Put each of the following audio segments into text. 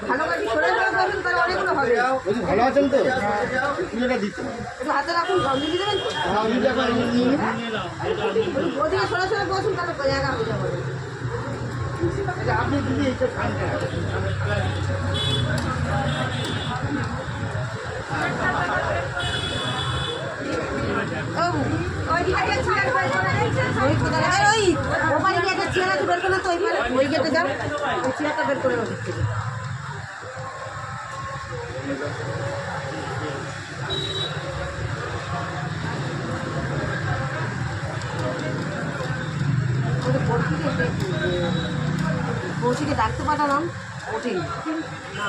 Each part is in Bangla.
ভালো গাড়ি সরে সরে করবেন তাহলে অনেকগুলো হবে। ভালো আছেন তো? দিচ্ছি একটু হাতে রাখুন, লিখে দেবেন তো? ওদিকে সরে সরে বসুন, তাহলে জায়গা হয়ে যাবে। আপনি দিদি এইটা খান ওখানে কি একটা চেয়ার আছে বের করলে তো ওই গেটে যাও, ওই চেয়ারটা বের করে ওদিক থেকে। কৌশিকে ডাকতে পাঠালাম, ওঠেনি না।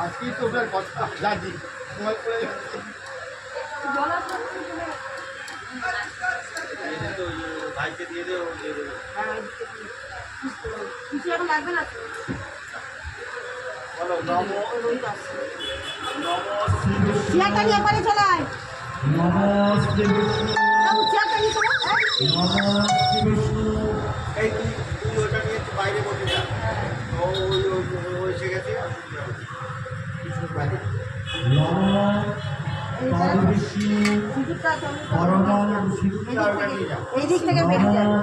আজকেই তো ওটার কথা জানি সময় করে ভাইকে দিয়ে দেবো। কিছু এখন লাগবে না তো? বলো নমো চেয়ারটা নিয়ে পরে চলে আয়। চেয়ারটা নিয়ে চলে আয়। এই তুই ওটা নিয়ে একটু বাইরে বসে যা। ও এসে গেছে এই দিক থেকে বেরিয়ে যাবে,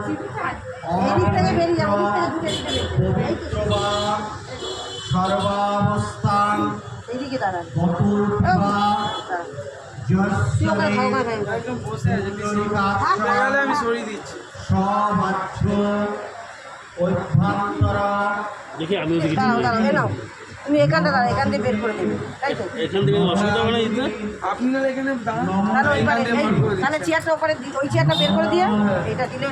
এই দিক থেকে বেরিয়ে যাবে, সর্বাবস্থান এইদিকে দাঁড়ান। আমি সরিয়ে দিচ্ছি সবাচ্ছ অভ্যন্তর দেখি আমি ওদিকে দাঁড়াও দাঁড়াও, এ নাও তুমি এখানটা দাঁড়াও, এখান দিয়ে বের করে দেবে, তাই তো? এখান থেকে অসুবিধা হবে না দিতে? আপনারা এখানে তাহলে ওইবারে তাহলে চেয়ারটা ওপরে ওই চেয়ারটা বের করে দিয়ে এটা দিলে